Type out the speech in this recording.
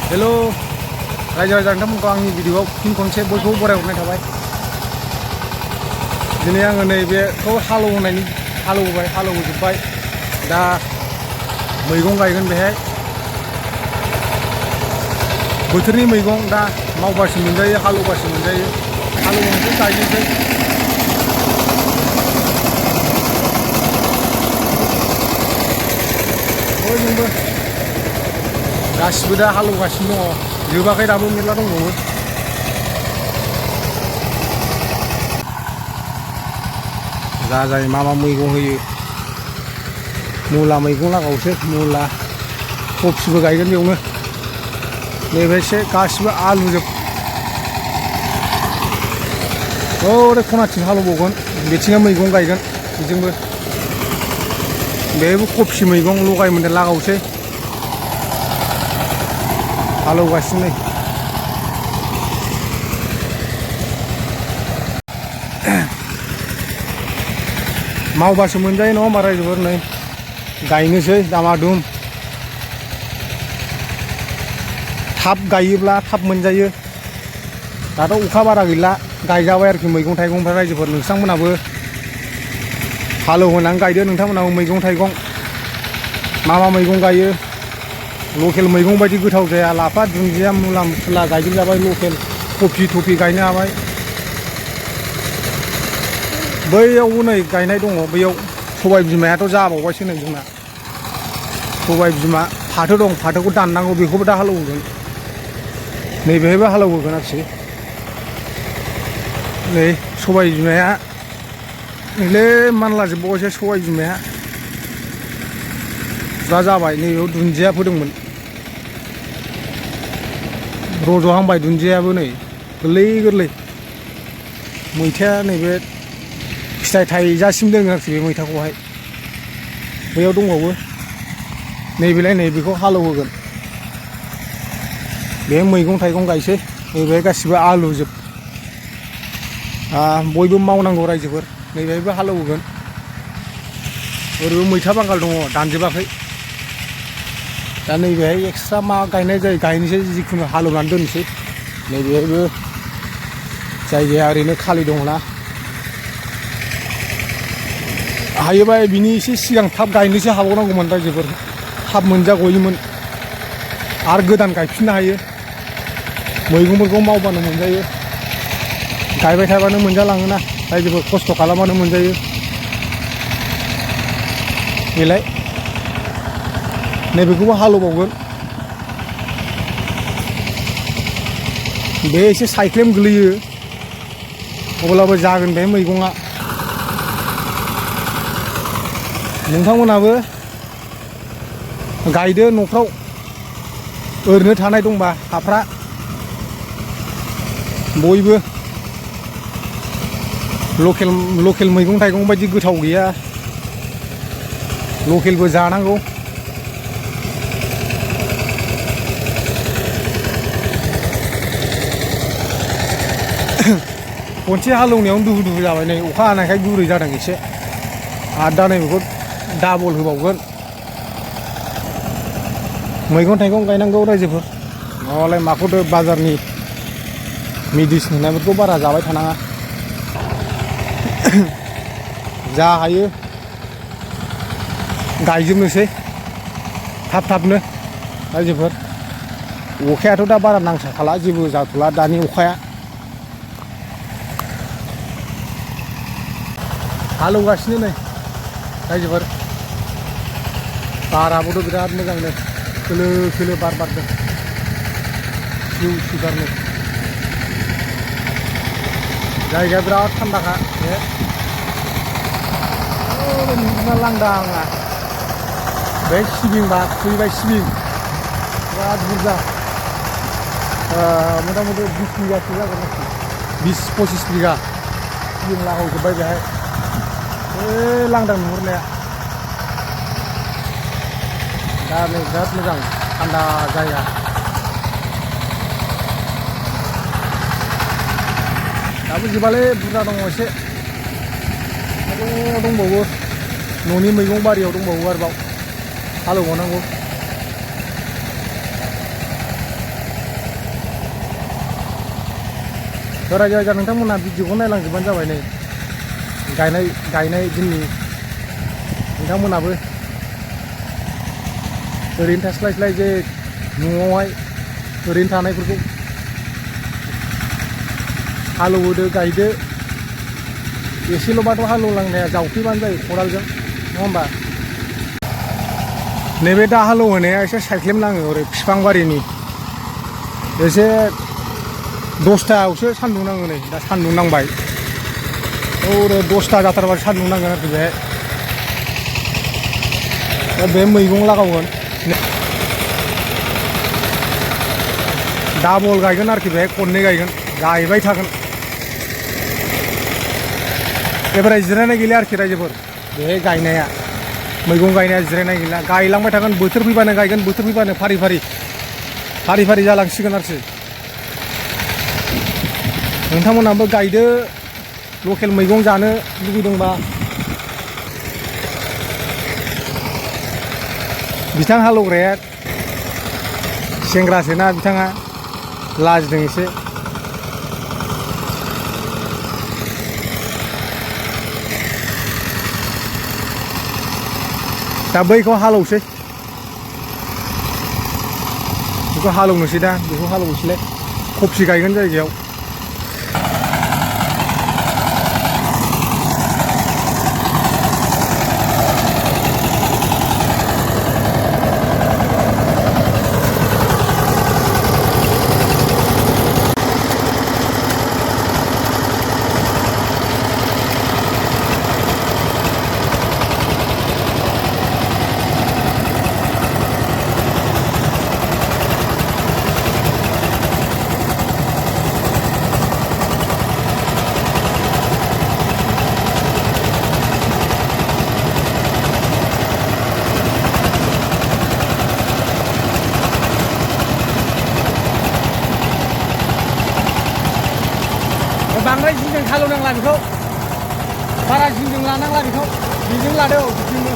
Hello रायजो राजा नोंथांमोनखौ आंनि भिडिअआव फिन खनसे बयखौबो बरायहरनाय थाबाय। दिनै आङो नैबेखौ हालौहोजोब्बाय दा मैगं गायगोन बेहाय बोथोरनि मैगं दा मावबासो मोनजायो हालौबासो मोनजायो हालौनानैसो गायनोसै। बयजोंबो गासिबो दा हालौगासिनो दङ जोबाखै दाबो मेरला दंबावो। जा जायो मा मैगं होयो मुला मैगं लागावसो मुला कफिबो गायगोन बेयावनो नैबेसो गासिबो आलुजोब। ओरै खनाथिं हालौबावगोन बेथिंआ मैगं गायगोन बेजोंबो बेबो कफि मैगं लगाय मोन्देर लागावसै हालौगासिनो नै। मावबासो मोनजायो नङा होमबा रायजोफोर नै गायनोसै दामादुम थाब गायोब्ला थाब मोनजायो। दाथ' अखा बारा गैला गायजाबाय आरोखि मैगं थाइगंफ्रा रायजोफोर नोंथांमोनाबो हालौहोनानै गायदो नोंथांमोनाबो मैगं थाइगं मा मैगं गायो लकेल मैगं बायदि गोथाव जाया लाफा दुन्दिया मुला मुला गायजोबजाबाय लकेल कफि थफि गायनो हाबाय। बैयावबो नै गायनाय दङ बैयाव सबाय बिमायाथ' जाबावबायसो नै जोंना सबाय बिमा फाथो दं फाथोखौ दाननांगौ बेखौबो दा हालौहोगोन नैबेहायबो हालौहोगोन आरोखि नै सबाय बिमाया नैलै मानला जोबबावबायसो सबाय बिमाया जा जाबाय। नैबेयाव दुन्दिया फोदोंमोन रज'हांबाय दुन्दियाबो नै गोरलै गोरलै मैथाया नैबे फिथाइ थाइजासिम दोङो आरोखि बे मैथाखौहाय बैयाव दंबावो नैबेलाय नैबेखौ हालौहोगोन बे मैगं थाइगं गायसै नैबे गासिबो आलुजोब बयबो मावनांगौ रायजोफोर नैबेहायबो हालौहोगोन ओरैबो मैथा बांगाल दङ दानजोबाखै दा नैबेहाय एक्सट्रा मा गायनाय जायो गायनोसै जिखुनु हालौनानै दोननोसै नैबेहायबो जायगाया ओरैनो खालि दङना हायोबा बिनि एसे सिगां थाब गायनोसो हाबावनांगौमोन रायजोफोर थाब मोनजागयोमोन आरो गोदान गायफिननो हायो मैगंफोरखौ मावबानो मोनजायो गायबाय थाबानो मोनजालाङोना रायजोफोर खस्थ' खालामबानो मोनजायो। बेलाय नैबेखौबो हालौबावगोन बे एसे साइख्लेम गोलैयो अब्लाबो जागोन बे मैगङा। नोंथांमोनाबो गायदो न'फ्राव ओरैनो थानाय दंबा हाफ्रा बयबो लकेल मैगं थाइगं बायदि गोथाव गैया लकेलबो जानांगौ। खनसे हालौनायावनो दुहु दुहु जाबाय नै अखा हानायखाय गुरै जादों एसे आरो दा नैबेखौ डाबल होबावगोन मैगं थाइगं गायनांगौ रायजोफोर नङाबालाय माखौथो बाजारनि मेडिसिन होनायफोरखौ बारा जाबाय थानाङा जा हायो गायजोबनोसै थाब थाबनो रायजोफोर अखायाथ' दा बारा नांसाखाला जेबो जाथ'ला दानि अखाया हालौगासिनो नै रायजोफोर बाराबोथ' बिराद मोजांनो खोलो खोलो बार बारदों सिउ सिउ बारनो जायगाया बिराद थान्दाखा बे नुना लांदाङा बे सिबिंबा खुबैबाय सिबिं बिराद बुरजा मथा मथि 20 बिगासो जागोन आरोखि 20-25 बिगा सिबिं लागावजोब्बाय बेहाय लांदां नुहुरनाया दा नै बिराद मोजां थान्दा जायगा दाबो जोबालै बुरजा दङ एसे दंबावो न'नि मैगं बारियाव दंबावो आरोबाव हालौबावनांगौ रायजो राजा नोंथांमोनहा भिडिअखौ नायलांजोबबानो जाबाय नै गायनाय दिननि नोंथांमोनाबो ओरैनो थास्लायस्लाय जे न'आवहाय ओरैनो थानायफोरखौ हालौदो गायदो एसेल'बाथ' हालौलांनाया जावफ्लेबानो जायो खदालजों नङा होमबा नैबे दा हालौहोनाया एसे साइख्लेम नाङो ओरै बिफां बारिनि एसे 10थायावसो सान्दुं नाङो नै दा सान्दुं नांबाय ओरै 10ता जाथारबासो सान्दुं नांगोन आरोखि बेहाय दा बे मैगं लागावगोन डाबल गायगोन आरोखि बेहाय खननै गायगोन गायबाय थागोन एबारै जिरायनाय गैला आरोखि रायजोफोर बेहाय गायनाया मैगं गायनाया जिरायनाय गैला गायलांबाय थागोन बोथोर फैबानो गायगोन बोथोर फैबानो फारि फारि जालांसिगोन आरोखि नोंथांमोनाबो गायदो लकेल मैगं जानो लुबैदोंबा बिथां हालौग्राया सेंग्रासोना बिथाङा लाजिदों एसे दा बैखौ हालौसै बेखौ हालौनोसै दा बेखौ हालौसैलाय कफि गायगोन जायगायाव बांद्राय जिंजों हालौनांला बेखौ बारा जिंजों लानांला बेखौ बेजों लादो बिदिनो